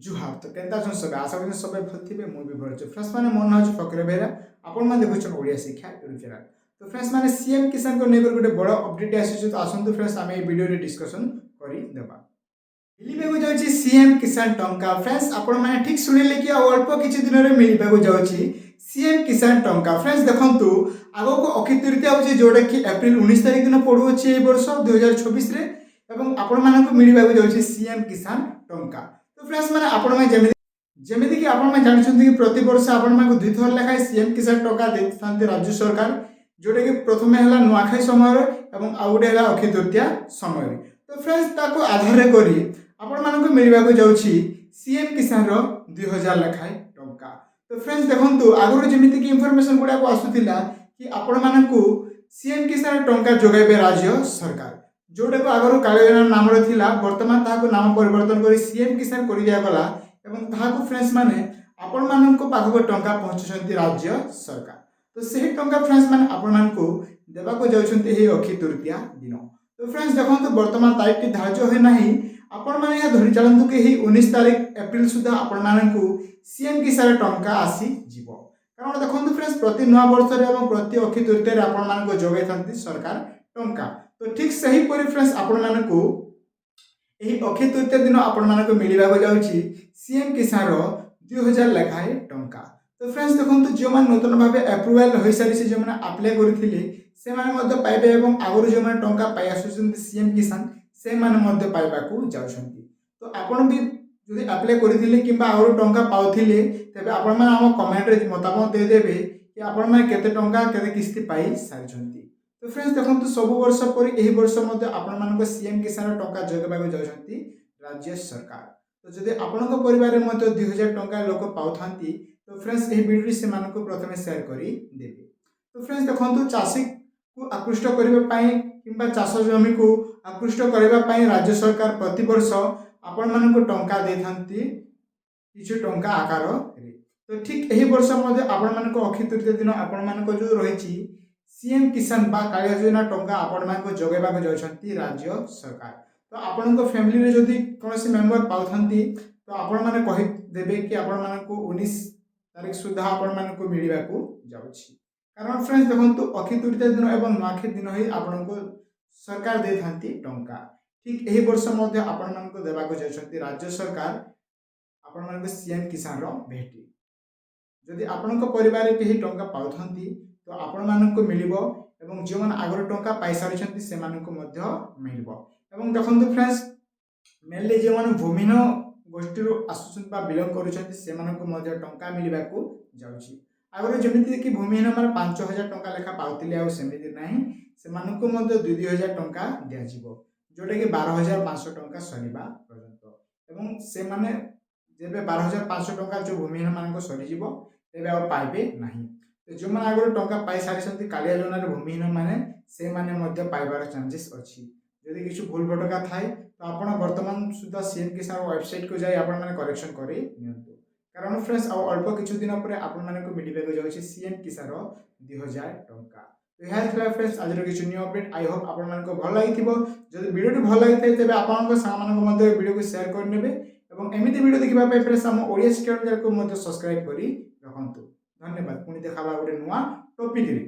जुहार तो केनता छन सबे आशा करी सबे भल थिबे मु भी भल छु फ्रेंड्स माने मोर नाम छु फकीर बेरा आपण माने देखुछन ओडिया शिक्षा यूट्यूब चैनल तो फ्रेंड्स माने सीएम किसान को नेकर गोटे बड़ अपडेट आसी तो आसंतु फ्रेंड्स आमे ए वीडियो रे डिस्कशन करी देबा मिलिबे को जाउची सीएम किसान टंका फ्रेंड्स आपण माने ठीक सुनिले कि अल्प किछि दिन रे मिलिबे को जाउची सीएम किसान टंका फ्रेंड्स देखंतु आगो को अक्षय तृतीया होची जोडे कि अप्रैल 19 तारिख दिन पडु अछि ए वर्ष 2024 रे एवं आपण माने को मिलिबे को जाउची सीएम किसान टंका तो फ्रेंड्स माने आपण में जेमिति कि आपण में जानिछन्ति कि प्रति वर्ष आपण में दुई थर लेखा सीएम किसान टंका देथान्ते राज्य सरकार जोटे कि प्रथमे हला नुआखाई समय एवं आउडे हला अक्षय तृतीया समय तो फ्रेंड्स ताको आधार करी आपण मानको मिलिबा को जाउछि सीएम किसान रो 2000 लेखाय टंका तो फ्रेंड्स देखंतु आगुर जेमिति कि इंफॉर्मेशन गुडा को आसुतिला कि आपण मानको सीएम किसान टंका जोगाइबे राज्य सरकार जोटे को आगुर काले योजना नाम रे थिला वर्तमान ताको नाम परिवर्तन करी सीएम किसान करि दिया गला एवं ताको फ्रेंड्स माने आपण मानको पाखको टंका पहुंचछन्ति राज्य सरकार तो सही टंका फ्रेंड्स माने आपण मानको देबा को जाउछन्ति हे अक्षय तृतीया दिन तो फ्रेंड्स देखंतु वर्तमान तारीख टी धार्य होय नाही आपण माने या धरि चलंतु कि हे 19 तारीख अप्रैल सुधा आपण मानको सीएम किसान टंका आसी जीवो कारण देखंतु फ्रेंड्स प्रति नवा वर्ष रे एवं प्रति अक्षय तृतीया रे आपण मानको जोगाइथन्ति सरकार टंका तो ठीक सही परि फ्रेंड्स आपण मानको एही अक्षय तृतीया दिन आपण मानको मिलिबा को जाउछि सीएम किसान रो 2000 लेखाए टंका तो फ्रेंड्स देखंतु जो मान नूतन भाबे अप्रूवल होई सारी से जो मान अप्लाई करिथिले से मान मध्ये पाइबे एवं आगुर जो मान टंका पाइ आसुछन्ति सीएम किसान से मान मध्ये पाइबा को जाउछन्ति तो आपण भी जदि अप्लाई करिथिले किबा आगुर टंका पाउथिले तबे आपण मान हम कमेंट रे मतामत दे देबे कि आपण मान केते टंका केते किस्ती पाइ सारिछन्ति तो फ्रेंड्स देखंतु सब वर्ष परि एही वर्ष मध्ये आपण मानको सीएम किसान टंका जोगबा को जाउछन्ति राज्य सरकार तो जदि आपनक परिवार में मते 2000 टंका लोक पाउथांती तो फ्रेंड्स एही वीडियो से मानको प्रथमे शेयर करी देबे तो फ्रेंड्स देखंतु चाषी को आकृष्ट करबा पई किबा चाष जमी को आकृष्ट करबा पई राज्य सरकार प्रति वर्ष आपण मानको टंका देथांती किछु टंका आकार रे तो ठीक एही वर्ष मध्ये आपण मानको अक्षय तृतीया दिन आपण मानको जो रहिछि सीएम किसान बा कालिया योजना टंका आपण मानको जोगेबा को जाउछन्ति राज्य सरकार तो आपण को फैमिली रे जदी कोनोसी मेंबर पाउथांती तो आपण माने कहि देबे कि आपण मानको 19 तारिख सुधा आपण मानको मिलिबा को जाउछि कारण फ्रेंड्स देखंतु अक्षय तृतीया दिन एवं नुआखाई दिन ही आपण को सरकार देथांती टंका ठीक एही वर्ष मध्ये आपण मानको देबा को जाउछन्ति राज्य सरकार आपण मानको सीएम किसान रो भेटी जदि आपण को परिवार रे केही टंका पाउथांती तो आपण मानको मिलिबो एवं जो मान आगर टंका पाइ सारिछन्ति से मानको मध्ये मिलिबो एवं देखंतु फ्रेंड्स मेनली जे मान भूमिहीन गोष्ठी रो आसुछन्ति बा बिलोंग करूछन्ति से मानको मध्ये टंका मिलिबा को जाउछि आगर जेमिति कि भूमिहीन मान 5000 टंका लेखा पाउतिले आ सेमिति नाही से मानको मध्ये 2000 टंका दिया जिवो जोटा कि 12500 टंका सरीबा पर्यंत एवं से माने जेबे 12500 टंका जो भूमिहीन मानको सरी जिवो तेबे आ पाइबे नाही तो जो मान आगर टंका पाइ सारिछन्ति कालिया योजना रे भूमिहीन माने से माने मध्ये पाइबार चांसेस अछि जदि किछु भूल भटका थाए तो आपण वर्तमान सुधा सीएम किसान वेबसाइट को जाई आपण माने करेक्शन करी नियंतु कारण फ्रेंड्स अल्प किछु दिन परे आपण माने को मिलिबे को जाउछि सीएम किसान रो 2000 टंका तो यहा थिला फ्रेंड्स आज रो किछु न्यू अपडेट आई होप आपण माने को भल लागिथिबो जदि वीडियो टी भल लागिथाय तबे आपण को सामान को मध्ये वीडियो को शेयर कर नेबे एवं एमिति वीडियो देखिबा पे फ्रेंड्स हम ओडिया चैनल को मध्ये सब्सक्राइब करी रखंतु धन्यवाद पुनी देखाबा गोटे नुवा टॉपिक रे।